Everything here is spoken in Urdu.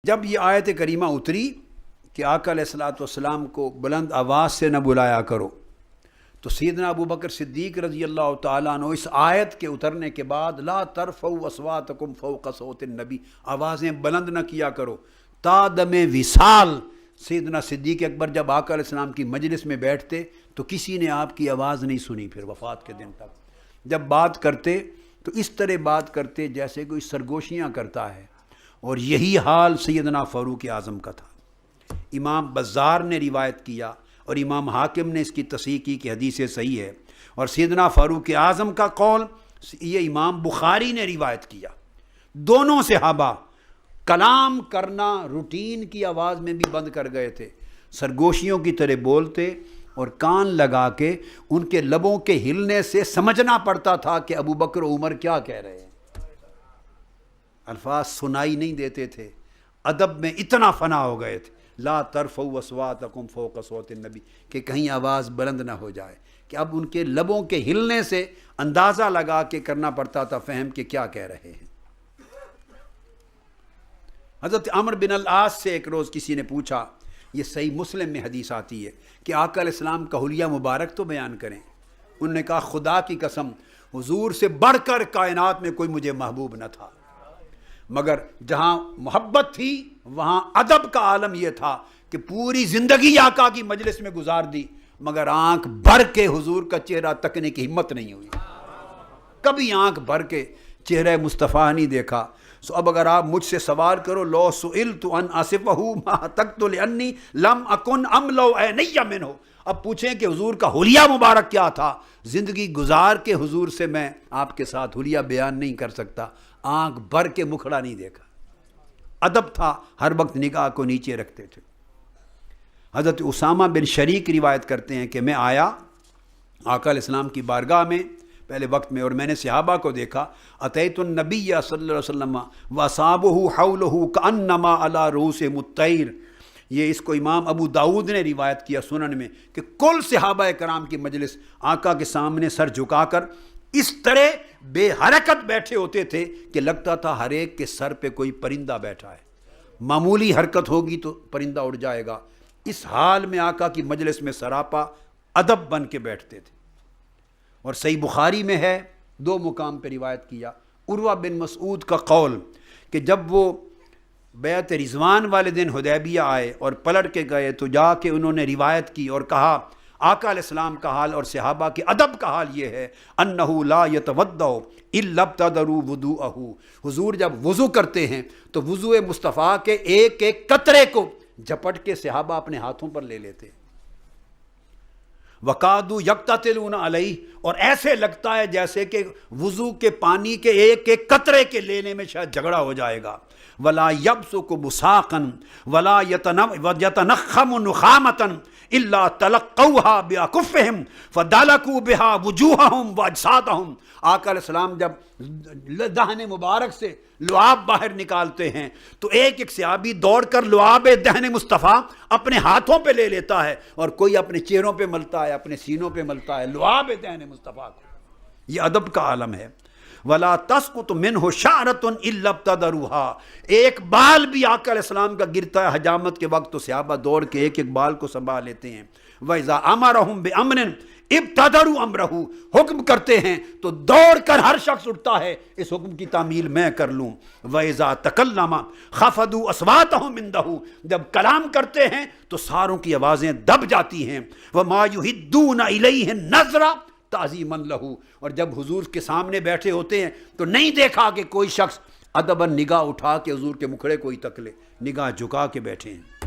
جب یہ آیت کریمہ اتری کہ آقا علیہ الصلوۃ والسلام کو بلند آواز سے نہ بلایا کرو، تو سیدنا ابو بکر صدیق رضی اللہ تعالیٰ عنہ اس آیت کے اترنے کے بعد لا ترفعوا اصواتکم فوق صوت النبی، آوازیں بلند نہ کیا کرو تا دم وصال۔ سیدنا صدیق اکبر جب آقا علیہ السلام کی مجلس میں بیٹھتے تو کسی نے آپ کی آواز نہیں سنی، پھر وفات کے دن تک جب بات کرتے تو اس طرح بات کرتے جیسے کوئی سرگوشیاں کرتا ہے، اور یہی حال سیدنا فاروق اعظم کا تھا۔ امام بزار نے روایت کیا اور امام حاکم نے اس کی تصحیح کی کہ حدیث صحیح ہے، اور سیدنا فاروق اعظم کا قول یہ امام بخاری نے روایت کیا۔ دونوں صحابہ کلام کرنا روٹین کی آواز میں بھی بند کر گئے تھے، سرگوشیوں کی طرح بولتے اور کان لگا کے ان کے لبوں کے ہلنے سے سمجھنا پڑتا تھا کہ ابو بکر و عمر کیا کہہ رہے ہیں۔ الفاظ سنائی نہیں دیتے تھے، ادب میں اتنا فنا ہو گئے تھے لا ترفعوا اصواتکم فوق صوت النبی، کہ کہیں آواز بلند نہ ہو جائے، کہ اب ان کے لبوں کے ہلنے سے اندازہ لگا کے کرنا پڑتا تھا فہم کہ کیا کہہ رہے ہیں۔ حضرت عمرو بن العاص سے ایک روز کسی نے پوچھا، یہ صحیح مسلم میں حدیث آتی ہے کہ آقا علیہ السلام کا حلیہ مبارک تو بیان کریں۔ انہوں نے کہا خدا کی قسم حضور سے بڑھ کر کائنات میں کوئی مجھے محبوب نہ تھا، مگر جہاں محبت تھی وہاں ادب کا عالم یہ تھا کہ پوری زندگی آقا کی مجلس میں گزار دی مگر آنکھ بھر کے حضور کا چہرہ تکنے کی ہمت نہیں ہوئی، کبھی آنکھ بھر کے چہرہ مصطفیٰ نہیں دیکھا۔ سو اب اگر آپ مجھ سے سوال کرو لو سئلت ان اصفہ ما تقت لانی لم اکن املو عینی منہ، اب پوچھیں کہ حضور کا حلیہ مبارک کیا تھا، زندگی گزار کے حضور سے میں آپ کے ساتھ حلیہ بیان نہیں کر سکتا، آنکھ بھر کے مکھڑا نہیں دیکھا۔ ادب تھا، ہر وقت نگاہ کو نیچے رکھتے تھے۔ حضرت اسامہ بن شریک روایت کرتے ہیں کہ میں آیا آقا علیہ السلام کی بارگاہ میں پہلے وقت میں، اور میں نے صحابہ کو دیکھا، اتیت النبی صلی اللہ علیہ وسلم واصحابہ حولہ کانما علی رؤوسہم الطیر۔ یہ اس کو امام ابو داؤد نے روایت کیا سنن میں کہ کل صحابہ کرام کی مجلس آقا کے سامنے سر جھکا کر اس طرح بے حرکت بیٹھے ہوتے تھے کہ لگتا تھا ہر ایک کے سر پہ کوئی پرندہ بیٹھا ہے، معمولی حرکت ہوگی تو پرندہ اڑ جائے گا۔ اس حال میں آقا کی مجلس میں سراپا ادب بن کے بیٹھتے تھے۔ اور صحیح بخاری میں ہے، دو مقام پہ روایت کیا، عروہ بن مسعود کا قول کہ جب وہ بیعت رضوان والے دن حدیبیہ آئے اور پلٹ کے گئے تو جا کے انہوں نے روایت کی اور کہا آقا علیہ السلام کا حال اور صحابہ کے ادب کا حال یہ ہے انہ لا یتودع الا ابتدروا وضوءہ، حضور جب وضو کرتے ہیں تو وضو مصطفیٰ کے ایک ایک قطرے کو جھپٹ کے صحابہ اپنے ہاتھوں پر لے لیتے، وقادوا یقتتلون علیہ، اور ایسے لگتا ہے جیسے کہ وضو کے پانی کے ایک ایک قطرے کے لینے میں شاید جھگڑا ہو جائے گا۔ ولا یبصق بصاقا ولا یتنخم نخامۃ الا تلقوها باکفہم فدلکوا بها وجوہہم واجسادہم۔ آقا علیہ السلام جب دہن مبارک سے لعاب باہر نکالتے ہیں تو ایک ایک صحابی دوڑ کر لعاب دہن مصطفیٰ اپنے ہاتھوں پہ لے لیتا ہے، اور کوئی اپنے چہروں پہ ملتا ہے، اپنے سینوں پہ ملتا ہے لعاب دہن مصطفیٰ کو۔ یہ ادب کا عالم ہے۔ ولا تسقط منہ شعرۃ الا ابتدروها، ایک بال بھی آقا علیہ السلام کا گرتا ہے حجامت کے وقت تو صحابہ دوڑ کے ایک ایک بال کو سنبھال لیتے ہیں۔ وَإِذَا أَمَرَهُمْ بِأَمْرٍ ابتدروا امرہ، حکم کرتے ہیں تو دوڑ کر ہر شخص اٹھتا ہے اس حکم کی تعمیل میں کر لوں۔ وَإِذَا تَكَلَّمَ خَفَضُوا أَصْوَاتَهُمْ عِندَهُ، جب کلام کرتے ہیں تو ساروں کی آوازیں دب جاتی ہیں۔ وَمَا يُهِدُّونَ إِلَيْهِ النَّظْرَ تعظیماً لہو، اور جب حضور کے سامنے بیٹھے ہوتے ہیں تو نہیں دیکھا کہ کوئی شخص ادباً نگاہ اٹھا کے حضور کے مکھڑے کو ہی تک لے، نگاہ جھکا کے بیٹھے ہیں۔